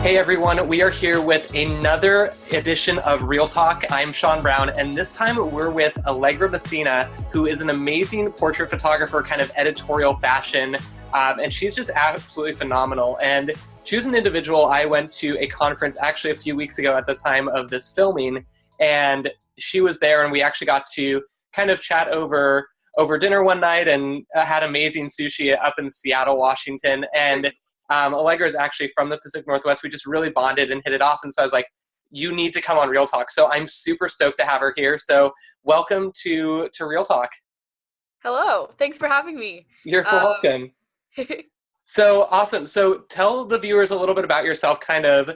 Hey everyone, we are here with another edition of Real Talk. I'm Sean Brown, and this time we're with Allegra Messina, who is an amazing portrait photographer, kind of editorial fashion, and she's just absolutely phenomenal. And she was an individual I went to a conference actually a few weeks ago at the time of this filming, and she was there, and we actually got to kind of chat over dinner one night and had amazing sushi up in Seattle, Washington, and Allegra is actually from the Pacific Northwest. We just really bonded and hit it off. And so I was like, you need to come on Real Talk. So I'm super stoked to have her here. So welcome to Real Talk. Hello. Thanks for having me. You're welcome. So awesome. So tell the viewers a little bit about yourself, kind of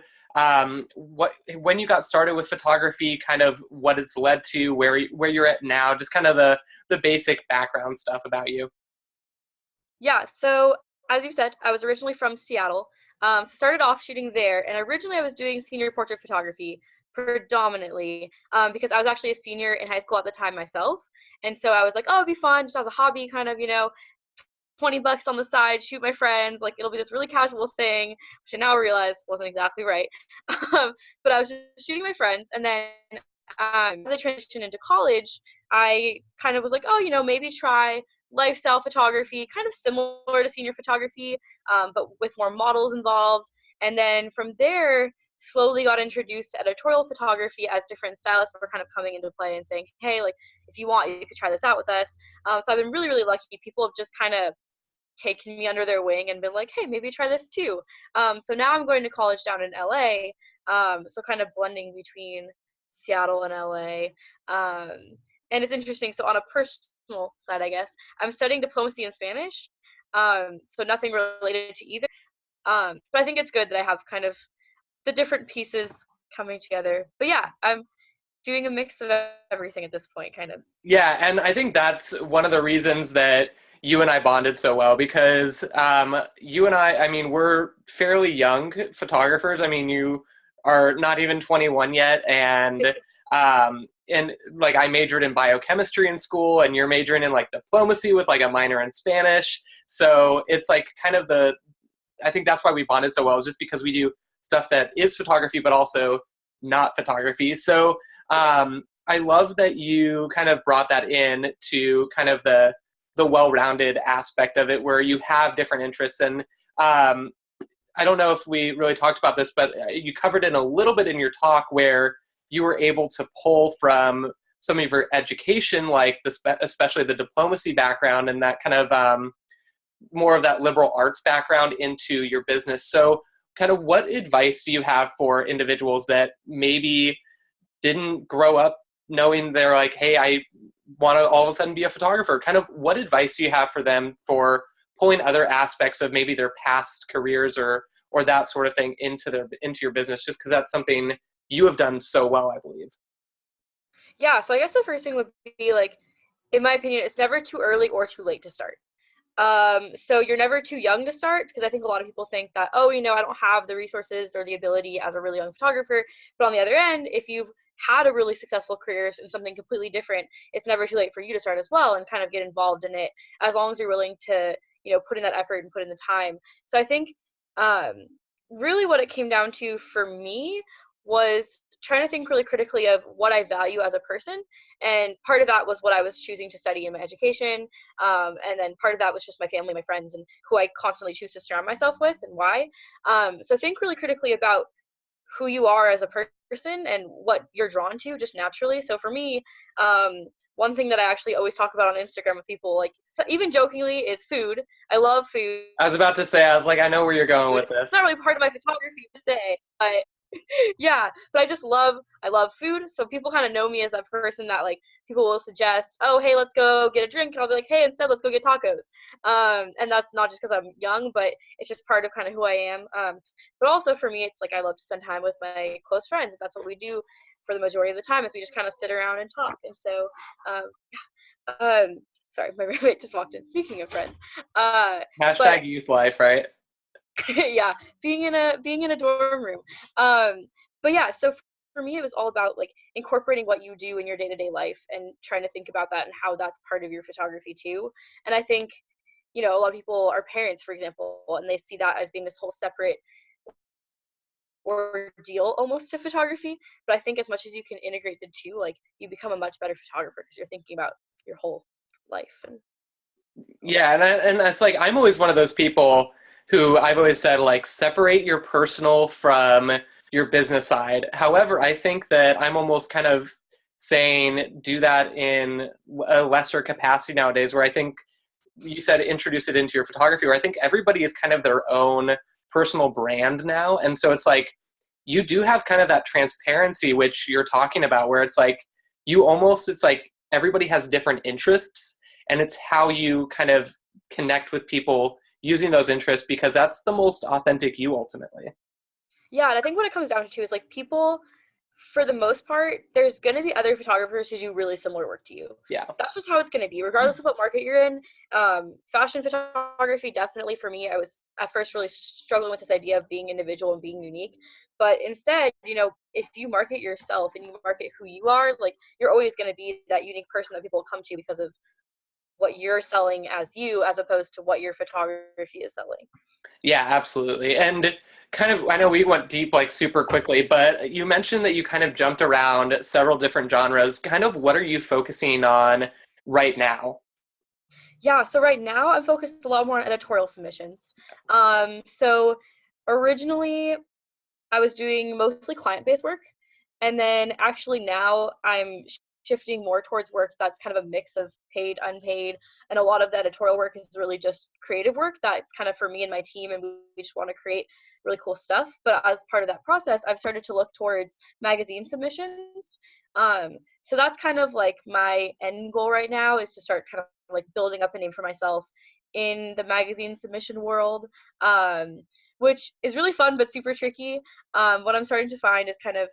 when you got started with photography, kind of what it's led to, where you're at now, just kind of the basic background stuff about you. Yeah, so as you said, I was originally from Seattle. Started off shooting there, and originally I was doing senior portrait photography predominantly because I was actually a senior in high school at the time myself. And so I was like, oh, it'd be fun, just as a hobby, kind of, $20 on the side, shoot my friends, like it'll be this really casual thing, which I now realize wasn't exactly right. But I was just shooting my friends, and then as I transitioned into college, I kind of was like, oh, maybe try lifestyle photography, kind of similar to senior photography, but with more models involved. And then from there, slowly got introduced to editorial photography as different stylists were kind of coming into play and saying, hey, like, if you want, you could try this out with us. So I've been really, really lucky. People have just kind of taken me under their wing and been like, hey, maybe try this too. So now I'm going to college down in LA. So kind of blending between Seattle and LA. And it's interesting. So on a personal side, I guess, I'm studying diplomacy in Spanish. So nothing related to either. But I think it's good that I have kind of the different pieces coming together. But yeah, I'm doing a mix of everything at this point, kind of. Yeah, and I think that's one of the reasons that you and I bonded so well, because you and I mean, we're fairly young photographers. I mean, you are not even 21 yet, and like I majored in biochemistry in school, and you're majoring in like diplomacy with like a minor in Spanish. So it's like kind of I think that's why we bonded so well, is just because we do stuff that is photography, but also not photography. So I love that you kind of brought that in to kind of the well-rounded aspect of it, where you have different interests. And I don't know if we really talked about this, but you covered it a little bit in your talk, where you were able to pull from some of your education, like especially the diplomacy background and that kind of more of that liberal arts background into your business. So kind of what advice do you have for individuals that maybe didn't grow up knowing they're like, hey, I want to all of a sudden be a photographer? Kind of what advice do you have for them for pulling other aspects of maybe their past careers or that sort of thing into your business, just because that's something you have done so well, I believe? Yeah, so I guess the first thing would be like, in my opinion, it's never too early or too late to start. So you're never too young to start, because I think a lot of people think that, oh, I don't have the resources or the ability as a really young photographer. But on the other end, if you've had a really successful career in something completely different, it's never too late for you to start as well and kind of get involved in it, as long as you're willing to, put in that effort and put in the time. So I think really what it came down to for me was trying to think really critically of what I value as a person. And part of that was what I was choosing to study in my education. And then part of that was just my family, my friends, and who I constantly choose to surround myself with and why. So think really critically about who you are as a person and what you're drawn to just naturally. So for me, one thing that I actually always talk about on Instagram with people, like, so even jokingly, is food. I love food. I was about to say, I was like, I know where you're going with It's this. not really part of my photography per se, but yeah, but I love food. So people kind of know me as that person that, like, people will suggest, oh, hey, let's go get a drink, and I'll be like, hey, instead let's go get tacos. And that's not just because I'm young, but it's just part of kind of who I am. But also for me, it's like I love to spend time with my close friends. That's what we do for the majority of the time, is we just kind of sit around and talk. And so sorry, my roommate just walked in, speaking of friends. But Hashtag youth life, right? yeah, being in a dorm room. But yeah, so for me, it was all about like incorporating what you do in your day-to-day life and trying to think about that and how that's part of your photography too. And I think, a lot of people are parents, for example, and they see that as being this whole separate ordeal almost to photography. But I think as much as you can integrate the two, like you become a much better photographer because you're thinking about your whole life and Yeah, and it's like I'm always one of those people who I've always said like separate your personal from your business side. However, I think that I'm almost kind of saying do that in a lesser capacity nowadays, where I think you said introduce it into your photography, where I think everybody is kind of their own personal brand now. And so it's like you do have kind of that transparency, which you're talking about, where it's like you almost, it's like everybody has different interests, and it's how you kind of connect with people using those interests, because that's the most authentic you ultimately. yeah, and I think what it comes down to is like people, for the most part, there's going to be other photographers who do really similar work to you. Yeah. That's just how it's going to be, regardless of what market you're in. Fashion photography, definitely for me, I was at first really struggling with this idea of being individual and being unique. But instead, if you market yourself and you market who you are, like you're always going to be that unique person that people come to because of what you're selling as you, as opposed to what your photography is selling. Yeah, absolutely. And kind of, I know we went deep like super quickly, but you mentioned that you kind of jumped around several different genres. Kind of what are you focusing on right now? Yeah, so right now I'm focused a lot more on editorial submissions. So originally I was doing mostly client-based work, and then actually now I'm shifting more towards work that's kind of a mix of paid, unpaid, and a lot of the editorial work is really just creative work that's kind of for me and my team, and we just want to create really cool stuff. But as part of that process, I've started to look towards magazine submissions. So that's kind of like my end goal right now, is to start kind of like building up a name for myself in the magazine submission world. Which is really fun but super tricky. What I'm starting to find is kind of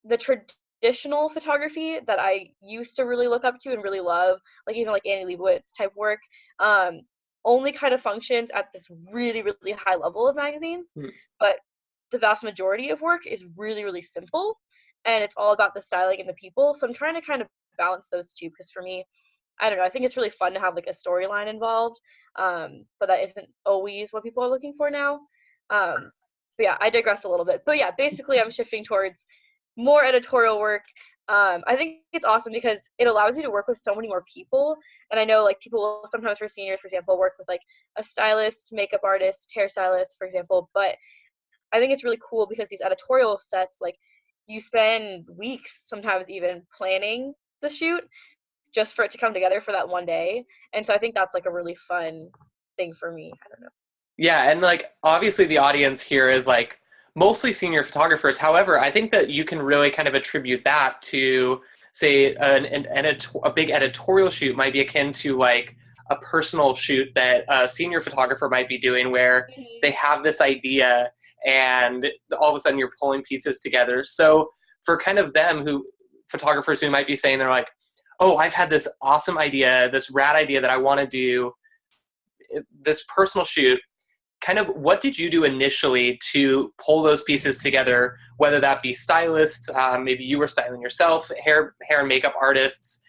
the traditional photography that I used to really look up to and really love, like even like Annie Leibovitz type work, um, only kind of functions at this really, really high level of magazines. Hmm. But the vast majority of work is really, really simple, and it's all about the styling and the people. So I'm trying to kind of balance those two, because for me, I don't know, I think it's really fun to have like a storyline involved, but that isn't always what people are looking for now. But yeah, I digress a little bit. But yeah, basically, I'm shifting towards more editorial work. I think it's awesome because it allows you to work with so many more people. And I know like people will sometimes, for seniors, for example, work with like a stylist, makeup artist, hairstylist, for example. But I think it's really cool because these editorial sets, like you spend weeks, sometimes even planning the shoot just for it to come together for that one day. And so I think that's like a really fun thing for me. I don't know. Yeah, and like obviously the audience here is like mostly senior photographers. However, I think that you can really kind of attribute that to, say, a big editorial shoot might be akin to like a personal shoot that a senior photographer might be doing, where Mm-hmm. they have this idea and all of a sudden you're pulling pieces together. So for kind of them, who photographers who might be saying, they're like, oh, I've had this awesome idea, this rad idea that I want to do this personal shoot. Kind of what did you do initially to pull those pieces together, whether that be stylists, maybe you were styling yourself, hair and makeup artists,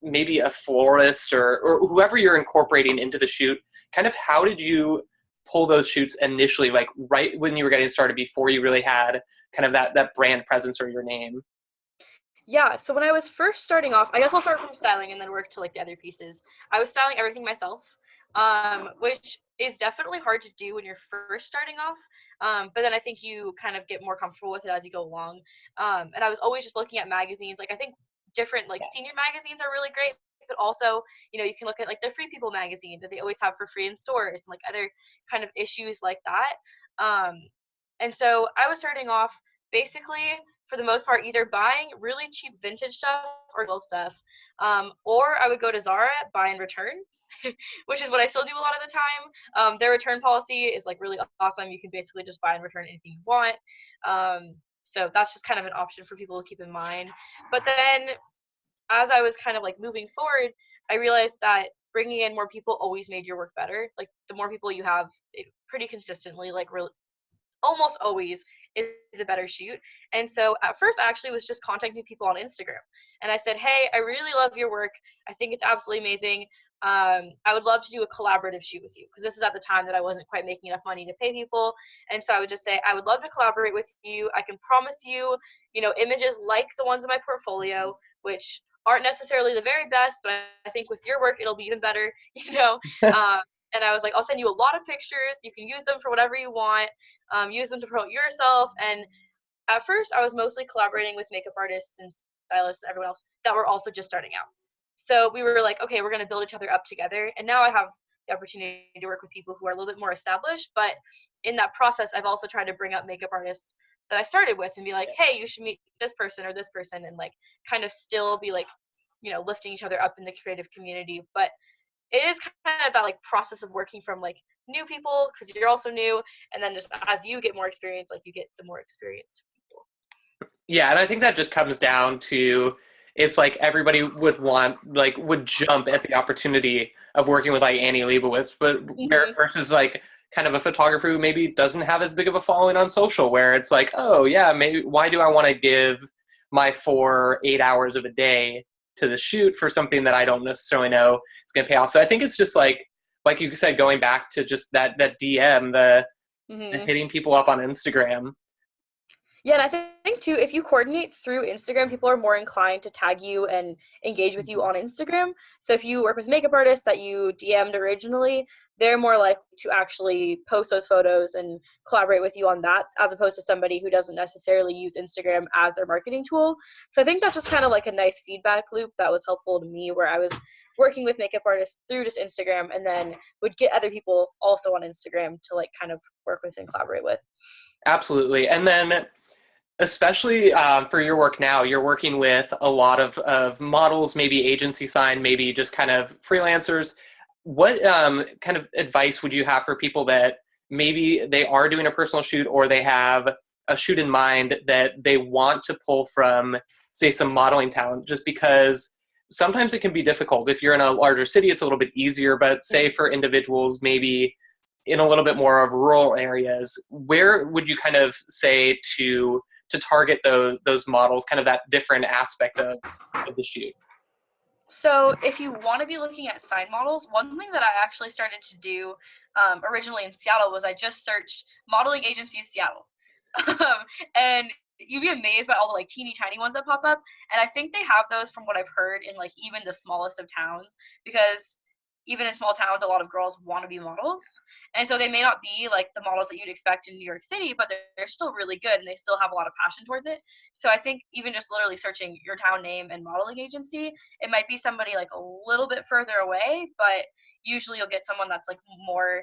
maybe a florist, or whoever you're incorporating into the shoot. Kind of how did you pull those shoots initially, like right when you were getting started, before you really had kind of that brand presence or your name? Yeah, so when I was first starting off, I guess I'll start from styling and then work to like the other pieces. I was styling everything myself, which is definitely hard to do when you're first starting off. But then I think you kind of get more comfortable with it as you go along. And I was always just looking at magazines. Like I think different like senior magazines are really great, but also you can look at like the Free People magazine that they always have for free in stores, and like other kind of issues like that. Um, and so I was starting off basically for the most part either buying really cheap vintage stuff or old stuff, or I would go to Zara, buy and return, which is what I still do a lot of the time. Their return policy is like really awesome. You can basically just buy and return anything you want. So that's just kind of an option for people to keep in mind. But then as I was kind of like moving forward, I realized that bringing in more people always made your work better. Like the more people you have, it pretty consistently, like really almost always is a better shoot. And so at first I actually was just contacting people on Instagram, and I said, hey, I really love your work, I think it's absolutely amazing, I would love to do a collaborative shoot with you, because this is at the time that I wasn't quite making enough money to pay people. And so I would just say, I would love to collaborate with you. I can promise you, images like the ones in my portfolio, which aren't necessarily the very best, but I think with your work, it'll be even better, and I was like, I'll send you a lot of pictures. You can use them for whatever you want. Use them to promote yourself. And at first, I was mostly collaborating with makeup artists and stylists and everyone else that were also just starting out. So we were like, okay, we're going to build each other up together. And now I have the opportunity to work with people who are a little bit more established. But in that process, I've also tried to bring up makeup artists that I started with and be like, hey, you should meet this person or this person, and like kind of still be like, lifting each other up in the creative community. But it is kind of that like process of working from like new people, because you're also new, and then just as you get more experience, like you get the more experienced people. Yeah, and I think that just comes down to, it's like everybody would jump at the opportunity of working with like Annie Leibovitz, but versus like kind of a photographer who maybe doesn't have as big of a following on social, where it's like, oh yeah, maybe why do I want to give my 8 hours of a day to the shoot for something that I don't necessarily know is going to pay off. So I think it's just like you said, going back to just that DM, the hitting people up on Instagram. Yeah, and I think too, if you coordinate through Instagram, people are more inclined to tag you and engage with you on Instagram. So if you work with makeup artists that you DM'd originally, they're more likely to actually post those photos and collaborate with you on that, as opposed to somebody who doesn't necessarily use Instagram as their marketing tool. So I think that's just kind of like a nice feedback loop that was helpful to me, where I was working with makeup artists through just Instagram, and then would get other people also on Instagram to like kind of work with and collaborate with. Absolutely. And then especially for your work now, you're working with a lot of models, maybe agency signed, maybe just kind of freelancers. What kind of advice would you have for people that maybe they are doing a personal shoot, or they have a shoot in mind that they want to pull from, say, some modeling talent, just because sometimes it can be difficult. If you're in a larger city, it's a little bit easier, but say for individuals maybe in a little bit more of rural areas, where would you kind of say to target those models, kind of that different aspect of the shoot? So if you want to be looking at sign models, one thing that I actually started to do originally in Seattle was I just searched modeling agencies Seattle. And you'd be amazed by all the like teeny tiny ones that pop up. And I think they have those, from what I've heard, in like even the smallest of towns, because even in small towns, a lot of girls want to be models. And so they may not be like the models that you'd expect in New York City, but they're still really good, and they still have a lot of passion towards it. So I think even just literally searching your town name and modeling agency, it might be somebody like a little bit further away, but usually you'll get someone that's like more,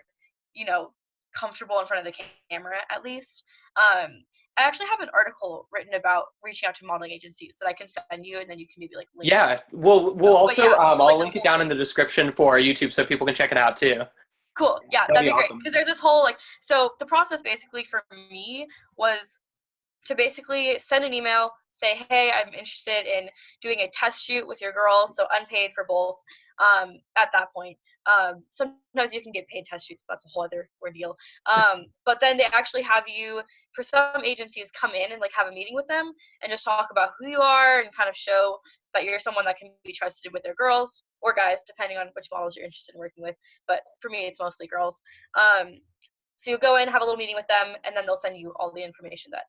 comfortable in front of the camera at least. I actually have an article written about reaching out to modeling agencies that I can send you, and then you can maybe like link. Yeah, we'll also yeah, I'll like link it down in the description for YouTube so people can check it out too. Cool. Yeah, That'd that'd be be great. awesome. Because there's this whole like, so the process basically for me was to basically send an email, say, hey, I'm interested in doing a test shoot with your girl, so unpaid for both. At that point, sometimes you can get paid test shoots, but that's a whole other ordeal. But then they actually have you, for some agencies, come in and like have a meeting with them and just talk about who you are and kind of show that you're someone that can be trusted with their girls or guys, depending on which models you're interested in working with. But for me, it's mostly girls. So you go in, have a little meeting with them, and then they'll send you all the information that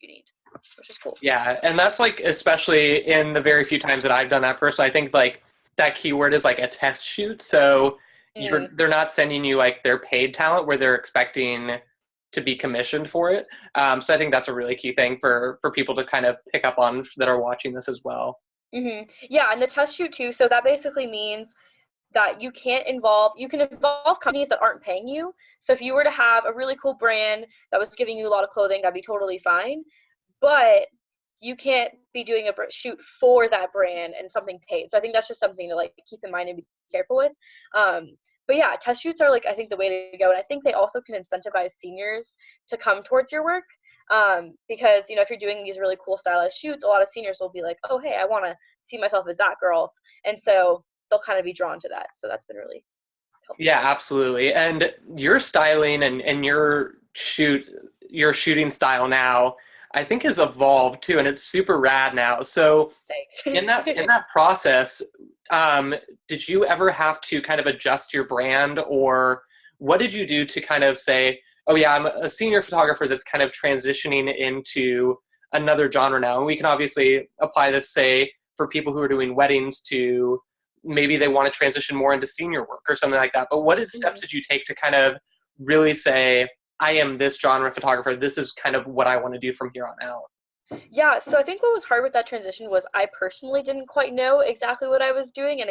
you need, which is cool. Yeah, and that's like, especially in the very few times that I've done that personally, I think like that keyword is like a test shoot. So they're not sending you like their paid talent where they're expecting to be commissioned for it. So I think that's a really key thing for people to kind of pick up on that are watching this as well. Yeah, and the test shoot too. So that basically means that you can involve companies that aren't paying you. So if you were to have a really cool brand that was giving you a lot of clothing, that'd be totally fine. But you can't be doing a shoot for that brand and something paid. So I think that's just something to like keep in mind and be careful with. But yeah, test shoots are like, I think, the way to go. And I think they also can incentivize seniors to come towards your work. Because, if you're doing these really cool stylized shoots, a lot of seniors will be like, oh, hey, I want to see myself as that girl. And so they'll kind of be drawn to that. So that's been really helpful. Yeah, absolutely. And your styling and your shooting style now, I think, has evolved too, and it's super rad now. So in that process, did you ever have to kind of adjust your brand, or what did you do to kind of say, oh yeah, I'm a senior photographer that's kind of transitioning into another genre now? And we can obviously apply this, say, for people who are doing weddings to maybe they want to transition more into senior work or something like that. But what steps Mhm. did you take to kind of really say, I am this genre photographer. This is kind of what I want to do from here on out? Yeah, so I think what was hard with that transition was I personally didn't quite know exactly what I was doing and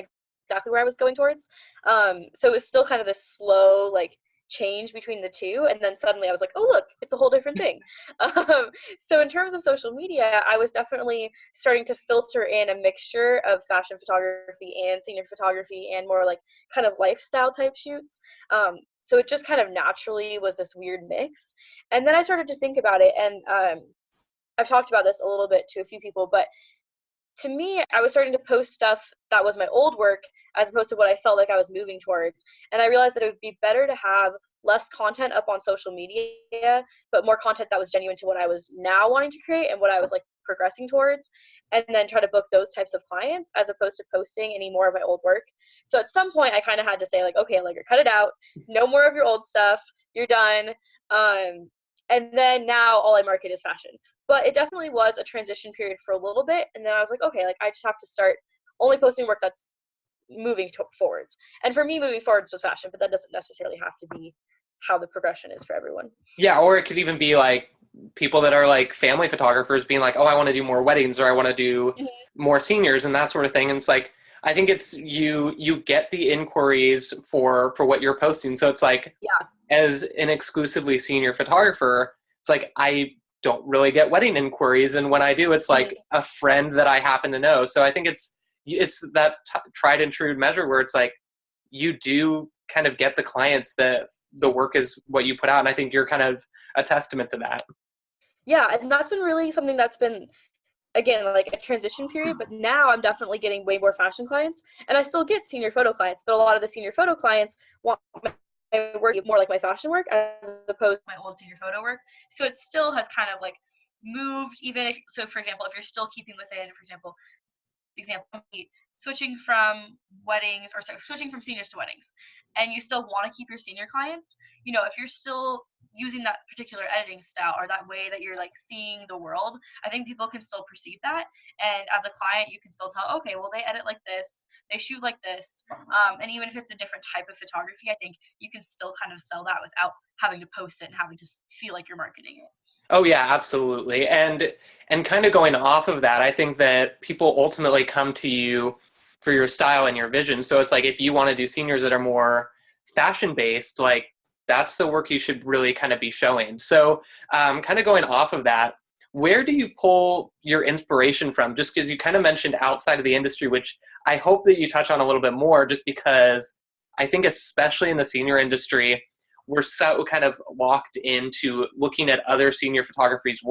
exactly where I was going towards. So it was still kind of this slow, like, change between the two, and then suddenly I was like, oh look, it's a whole different thing. Um, so in terms of social media, I was definitely starting to filter in a mixture of fashion photography and senior photography and more like kind of lifestyle type shoots. So it just kind of naturally was this weird mix. And then I started to think about it, and I've talked about this a little bit to a few people, but to me, I was starting to post stuff that was my old work as opposed to what I felt like I was moving towards. And I realized that it would be better to have less content up on social media, but more content that was genuine to what I was now wanting to create and what I was like progressing towards, and then try to book those types of clients as opposed to posting any more of my old work. So at some point, I kind of had to say, like, okay, like, cut it out, no more of your old stuff, you're done. And then now all I market is fashion, but it definitely was a transition period for a little bit, and then I was like, okay, like, I just have to start only posting work that's moving forwards. And for me, moving forwards was fashion, but that doesn't necessarily have to be how the progression is for everyone. Yeah, or it could even be like people that are like family photographers being like, "Oh, I want to do more weddings or I want to do Mhm. more seniors and that sort of thing." And it's like I think it's you get the inquiries for what you're posting. So it's like Yeah. as an exclusively senior photographer, it's like I don't really get wedding inquiries, and when I do, it's like Mhm. a friend that I happen to know. So I think it's that tried and true measure where it's like you do kind of get the clients that the work is what you put out, and I think you're kind of a testament to that. Yeah, and that's been really something that's been, again, like, a transition period, but now I'm definitely getting way more fashion clients, and I still get senior photo clients, but a lot of the senior photo clients want my work more like my fashion work as opposed to my old senior photo work. So it still has kind of like moved, even if, so for example, if you're still keeping within, for example, switching from weddings, or sorry, switching from seniors to weddings, and you still want to keep your senior clients, if you're still using that particular editing style or that way that you're like seeing the world, I think people can still perceive that. And as a client, you can still tell, okay, well, they edit like this, they shoot like this. And even if it's a different type of photography, I think you can still kind of sell that without having to post it and having to feel like you're marketing it. Oh yeah, absolutely. And kind of going off of that, I think that people ultimately come to you for your style and your vision. So it's like if you want to do seniors that are more fashion based, like that's the work you should really kind of be showing. So kind of going off of that, where do you pull your inspiration from? Just because you kind of mentioned outside of the industry, which I hope that you touch on a little bit more, just because I think especially in the senior industry, we're so kind of locked into looking at other senior photographers'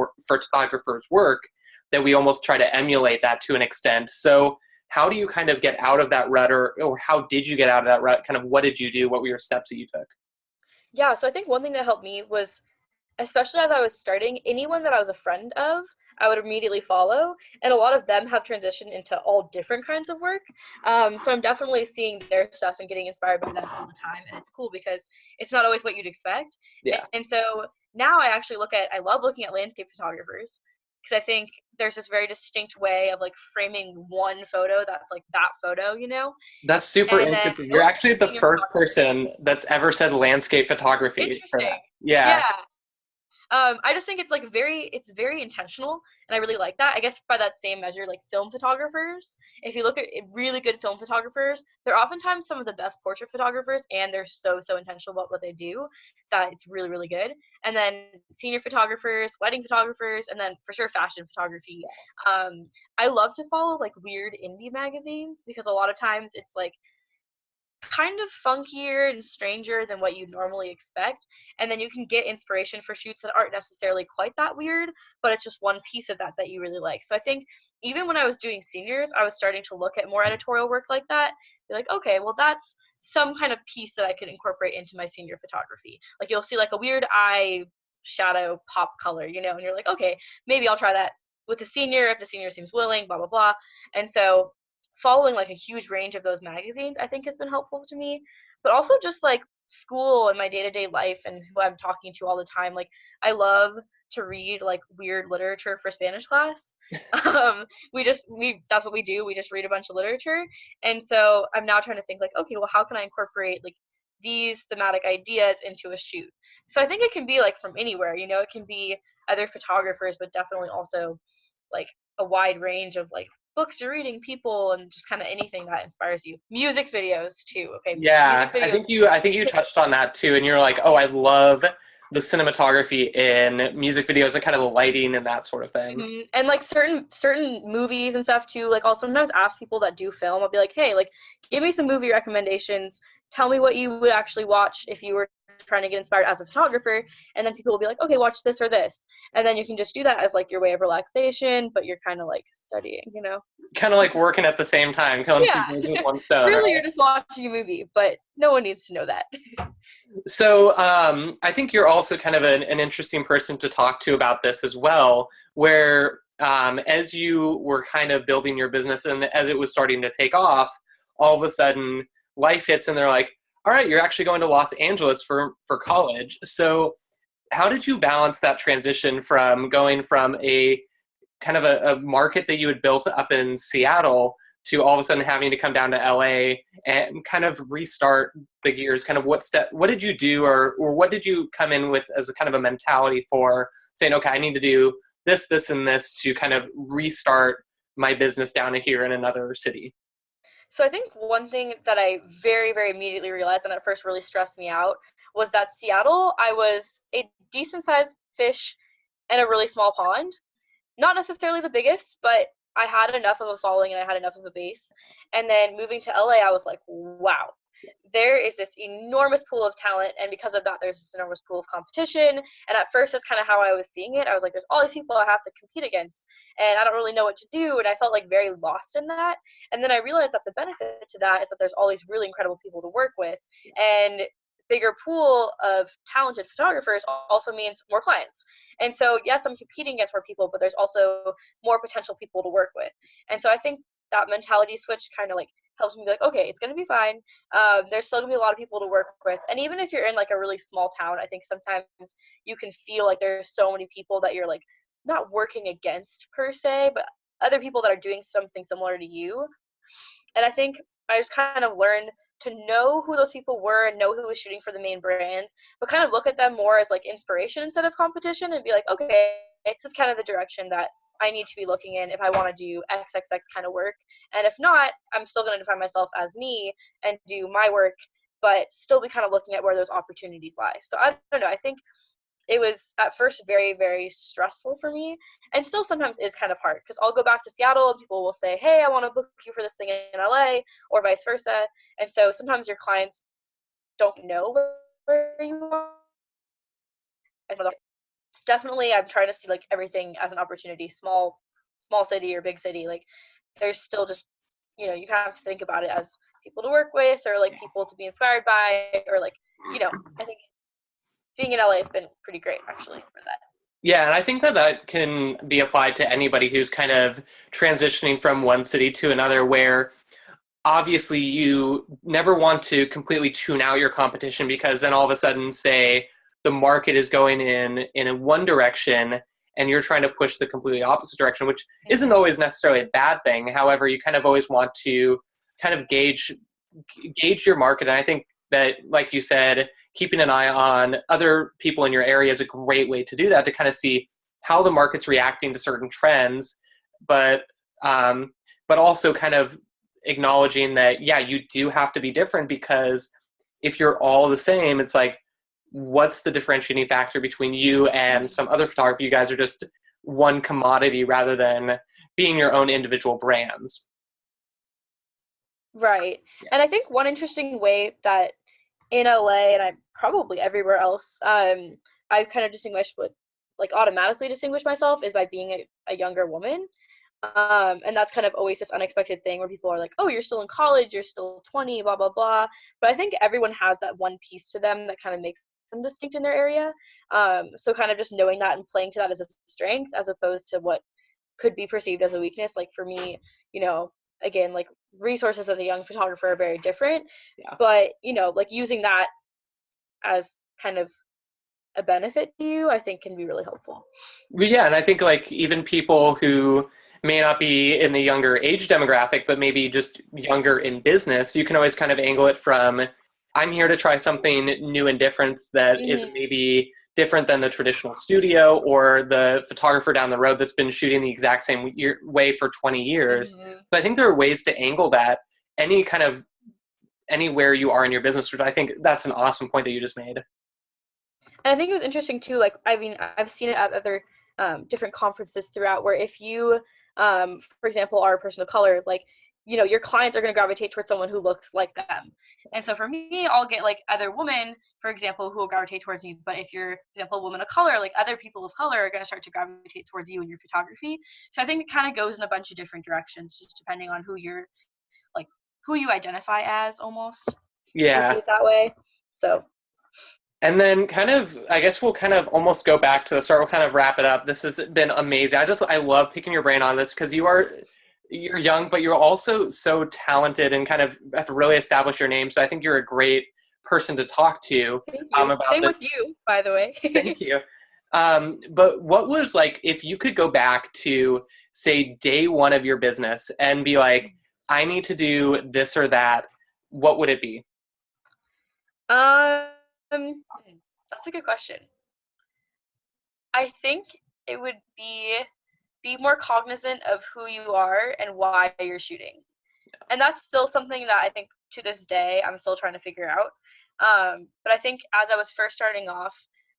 work that we almost try to emulate that to an extent. So how do you kind of get out of that rut, or how did you get out of that rut? Kind of what did you do? What were your steps that you took? Yeah, so I think one thing that helped me was, especially as I was starting, anyone that I was a friend of, I would immediately follow. And a lot of them have transitioned into all different kinds of work. So I'm definitely seeing their stuff and getting inspired by them all the time. And it's cool because it's not always what you'd expect. Yeah. And so now I love looking at landscape photographers because I think there's this very distinct way of like framing one photo that's like that photo. That's super And then interesting. I You're look actually at the senior first photographers. person that's ever said landscape photography for that. Interesting. Yeah. Yeah. I just think it's like it's very intentional, and I really like that. I guess by that same measure, like film photographers, if you look at really good film photographers, they're oftentimes some of the best portrait photographers, and they're so intentional about what they do that it's really really good. And then senior photographers, wedding photographers, and then for sure fashion photography. I love to follow like weird indie magazines because a lot of times it's like kind of funkier and stranger than what you normally expect. And then you can get inspiration for shoots that aren't necessarily quite that weird, but it's just one piece of that that you really like. So I think even when I was doing seniors, I was starting to look at more editorial work like that. Be like, okay, well, that's some kind of piece that I could incorporate into my senior photography. Like you'll see like a weird eye shadow pop color, and you're like, okay, maybe I'll try that with a senior if the senior seems willing, blah, blah, blah. And so following like a huge range of those magazines, I think has been helpful to me. But also just like school and my day-to-day life and who I'm talking to all the time. Like I love to read like weird literature for Spanish class. We that's what we do. We just read a bunch of literature. And so I'm now trying to think like, okay, well, how can I incorporate like these thematic ideas into a shoot? So I think it can be like from anywhere, you know, it can be other photographers, but definitely also like a wide range of like books you're reading, people, and just kind of anything that inspires you. Music videos too. Okay, music Yeah, videos. I think you touched on that too, and you're like, oh, I love the cinematography in music videos and kind of the lighting and that sort of thing. And like certain movies and stuff too. Like I'll sometimes ask people that do film. I'll be like, hey, like give me some movie recommendations. Tell me what you would actually watch if you were trying to get inspired as a photographer. And then people will be like, okay, watch this or this. And then you can just do that as like your way of relaxation, but you're kind of like studying, you know? Kind of like working at the same time, killing two Yeah. birds with one stone, Really, right? you're just watching a movie, but no one needs to know that. So I think you're also kind of an interesting person to talk to about this as well, where as you were kind of building your business and as it was starting to take off, all of a sudden life hits and they're like, all right, you're actually going to Los Angeles for college. So how did you balance that transition from going from a kind of a market that you had built up in Seattle to all of a sudden having to come down to LA and kind of restart the gears? Kind of what did you do, or what did you come in with as a kind of a mentality for saying, okay, I need to do this, this, and this to kind of restart my business down here in another city? So I think one thing that I very, very immediately realized and at first really stressed me out was that Seattle, I was a decent sized fish in a really small pond. Not necessarily the biggest, but I had enough of a following and I had enough of a base. And then moving to LA, I was like, wow, there is this enormous pool of talent. And because of that, there's this enormous pool of competition. And at first, that's kind of how I was seeing it. I was like, there's all these people I have to compete against, and I don't really know what to do. And I felt like very lost in that. And then I realized that the benefit to that is that there's all these really incredible people to work with. And bigger pool of talented photographers also means more clients. And so, yes, I'm competing against more people, but there's also more potential people to work with. And so I think that mentality switch kind of like helps me be like, okay, it's going to be fine. There's still going to be a lot of people to work with. And even if you're in like a really small town, I think sometimes you can feel like there's so many people that you're like not working against per se, but other people that are doing something similar to you. And I think I just kind of learned to know who those people were and know who was shooting for the main brands, but kind of look at them more as like inspiration instead of competition and be like, okay, this is kind of the direction that I need to be looking in if I want to do XXX kind of work. And if not, I'm still going to define myself as me and do my work, but still be kind of looking at where those opportunities lie. So I don't know. I think it was at first very, very stressful for me, and still sometimes is kind of hard because I'll go back to Seattle and people will say, hey, I want to book you for this thing in LA, or vice versa. And so sometimes your clients don't know where you are. Definitely, I'm trying to see like everything as an opportunity, small city or big city. Like there's still just, you know, you have to think about it as people to work with or like people to be inspired by, or like, you know, I think being in LA has been pretty great actually for that. Yeah, and I think that that can be applied to anybody who's kind of transitioning from one city to another, where obviously you never want to completely tune out your competition, because then all of a sudden, say the market is going in a one direction and you're trying to push the completely opposite direction, which isn't always necessarily a bad thing. However, you kind of always want to kind of gauge your market. And I think that, like you said, keeping an eye on other people in your area is a great way to do that, to kind of see how the market's reacting to certain trends, but but also kind of acknowledging that, yeah, you do have to be different, because if you're all the same, it's like, what's the differentiating factor between you and some other photographer? You guys are just one commodity rather than being your own individual brands. Right. And I think one interesting way that in LA and I'm probably everywhere else, I've kind of distinguished what like automatically distinguish myself is by being a younger woman. And that's kind of always this unexpected thing where people are like, oh, you're still in college, you're still 20, blah, blah, blah. But I think everyone has that one piece to them that kind of makes them distinct in their area. So kind of just knowing that and playing to that as a strength as opposed to what could be perceived as a weakness. Like for me, you know, again, like resources as a young photographer are very different, Yeah. but like using that as kind of a benefit to you, I think can be really helpful. Well, yeah, and I think like even people who may not be in the younger age demographic, but maybe just younger in business, you can always kind of angle it from, I'm here to try something new and different that is Mm-hmm. maybe different than the traditional studio or the photographer down the road that's been shooting the exact same way for 20 years. Mm-hmm. So I think there are ways to angle that any kind of anywhere you are in your business, which I think that's an awesome point that you just made. And I think it was interesting too. Like, I mean, I've seen it at other different conferences throughout, where if you, for example, are a person of color, like, your clients are going to gravitate towards someone who looks like them. And so for me, I'll get like other women, for example, who will gravitate towards me. But if you're, for example, a woman of color, like other people of color are going to start to gravitate towards you and your photography. So I think it kind of goes in a bunch of different directions, just depending on who you're like, who you identify as, almost. If you see Yeah. it that way. So. And then kind of, I guess we'll kind of almost go back to the start. We'll kind of wrap it up. This has been amazing. I love picking your brain on this because you're young, but you're also so talented and kind of have really established your name. So I think you're a great person to talk to Thank you. about Same this. with you, by the way. Thank you. But what was like, if you could go back to, say, day one of your business and be like, I need to do this or that, what would it be? That's a good question. I think it would be more cognizant of who you are and why you're shooting. And that's still something that I think to this day I'm still trying to figure out. But I think as I was first starting off,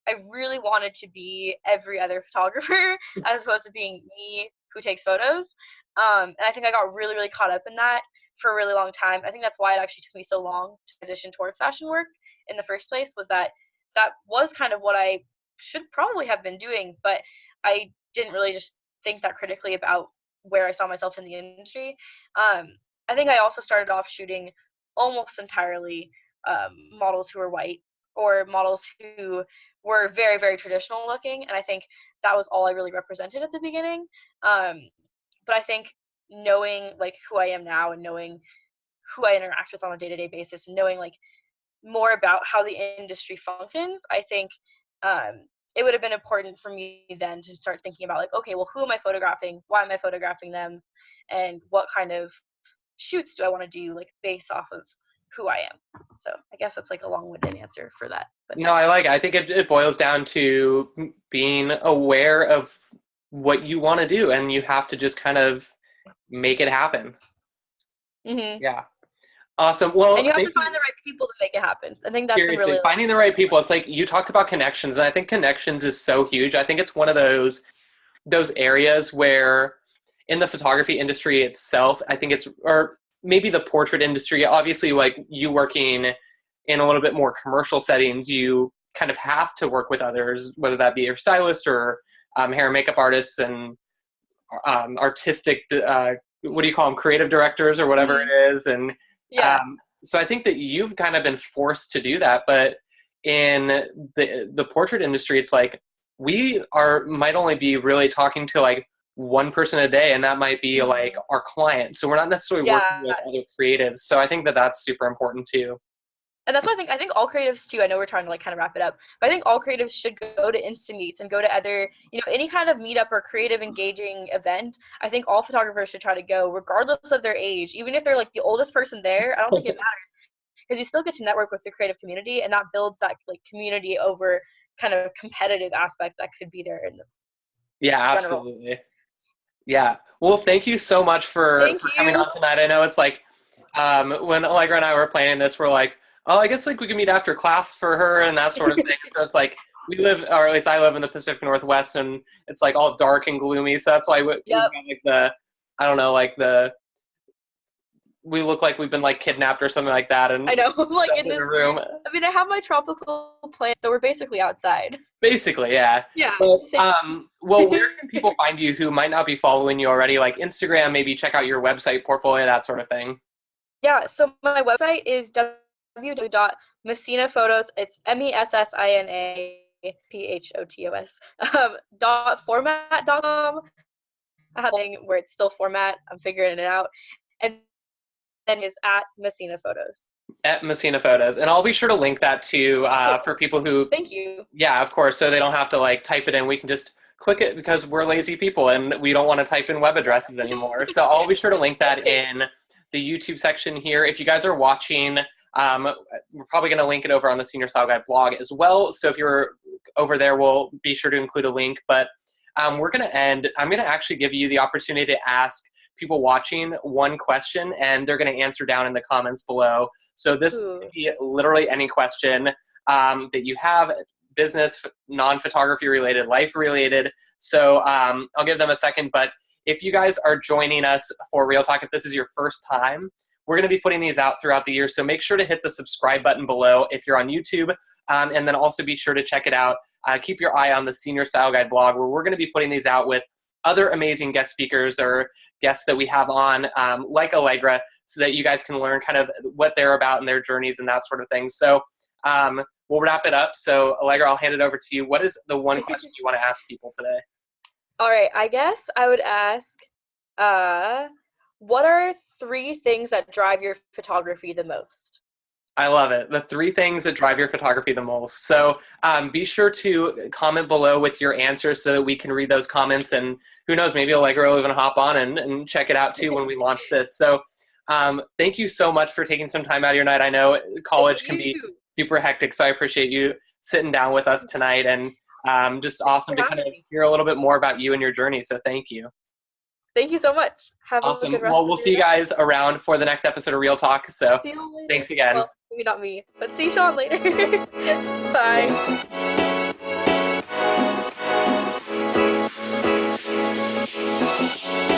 I really wanted to be every other photographer as opposed to being me who takes photos. And I think I got really, really caught up in that for a really long time. I think that's why it actually took me so long to transition towards fashion work in the first place, was that was kind of what I should probably have been doing, but I didn't really just think that critically about where I saw myself in the industry. I think I also started off shooting almost entirely models who were white, or models who were very, very traditional looking, and I think that was all I really represented at the beginning. But I think knowing like who I am now, and knowing who I interact with on a day-to-day basis, and knowing like more about how the industry functions, I think it would have been important for me then to start thinking about like, okay, well, who am I photographing? Why am I photographing them? And what kind of shoots do I want to do, like based off of who I am? So I guess that's like a long-winded answer for that. But No, I like it. I think it boils down to being aware of what you want to do, and you have to just kind of make it happen. hmm Yeah. Awesome. and Well, you have to thank find you. the right people to make it happen. I think that's been Seriously, really like finding the right people. It's like you talked about connections, and I think connections is so huge. I think it's one of those areas where in the photography industry itself, I think it's, or maybe the portrait industry, obviously like you working in a little bit more commercial settings, you kind of have to work with others, whether that be your stylist or hair and makeup artists and artistic, what do you call them, creative directors or whatever mhm. it is. And Yeah, so I think that you've kind of been forced to do that. But in the portrait industry, it's like we are might only be really talking to like one person a day, and that might be like hmm our client. So we're not necessarily working yeah. with other creatives. So I think that that's super important too. And that's why I think all creatives too. I know we're trying to like kind of wrap it up, but I think all creatives should go to Insta meets and go to other, any kind of meetup or creative engaging event. I think all photographers should try to go, regardless of their age, even if they're like the oldest person there. I don't think it matters, because you still get to network with the creative community, and that builds that like community over kind of competitive aspect that could be there in the Yeah, general. absolutely. Yeah. Well, thank you so much Thank for coming you. on tonight. I know it's like when Allegra and I were planning this, we're like, oh, I guess like we can meet after class for her and that sort of thing. So it's like we live, or at least I live in the Pacific Northwest, and it's like all dark and gloomy. So that's why we've Yep. got like I don't know, like we look like we've been like kidnapped or something like that, and I know. I'm like stuffed in in a this room. weird. I mean, I have my tropical plants, so we're basically outside. Basically, yeah. Yeah. But Same. well, where can people find you who might not be following you already? Like Instagram, maybe check out your website, portfolio, that sort of thing. Yeah, so my website is www.messinaphotos. It's MESSINAPHOTOS .format.com. I have a thing where it's still format. I'm figuring it out. and then is at Messina Photos. At Messina Photos. And I'll be sure to link that to for people who, Thank you. yeah, of course, so they don't have to like type it in. We can just click it because we're lazy people and we don't want to type in web addresses anymore. So I'll be sure to link that in the YouTube section here. If you guys are watching, we're probably going to link it over on the Senior Style Guide blog as well. So if you're over there, we'll be sure to include a link. But we're going to end. I'm going to actually give you the opportunity to ask people watching one question, and they're going to answer down in the comments below. So this could be literally any question that you have, business, non-photography related, life related. So I'll give them a second. But if you guys are joining us for Real Talk, if this is your first time, we're going to be putting these out throughout the year. So make sure to hit the subscribe button below if you're on YouTube. And then also be sure to check it out. Keep your eye on the Senior Style Guide blog, where we're going to be putting these out with other amazing guest speakers or guests that we have on, like Allegra, so that you guys can learn kind of what they're about and their journeys and that sort of thing. So we'll wrap it up. So Allegra, I'll hand it over to you. What is the one question you want to ask people today? All right, I guess I would ask, what are 3 things that drive your photography the most? I love it. The 3 things that drive your photography the most. So be sure to comment below with your answers so that we can read those comments. And who knows, maybe Allegra will even hop on and check it out too when we launch this. So thank you so much for taking some time out of your night. I know college can be super hectic, so I appreciate you sitting down with us tonight. And just awesome to kind of hear a little bit more about you and your journey. So thank you. Thank you so much. Have awesome. a good rest Well, we'll see you guys around for the next episode of Real Talk. So thanks again. Well, maybe not me, but see Sean later. Bye. Thanks.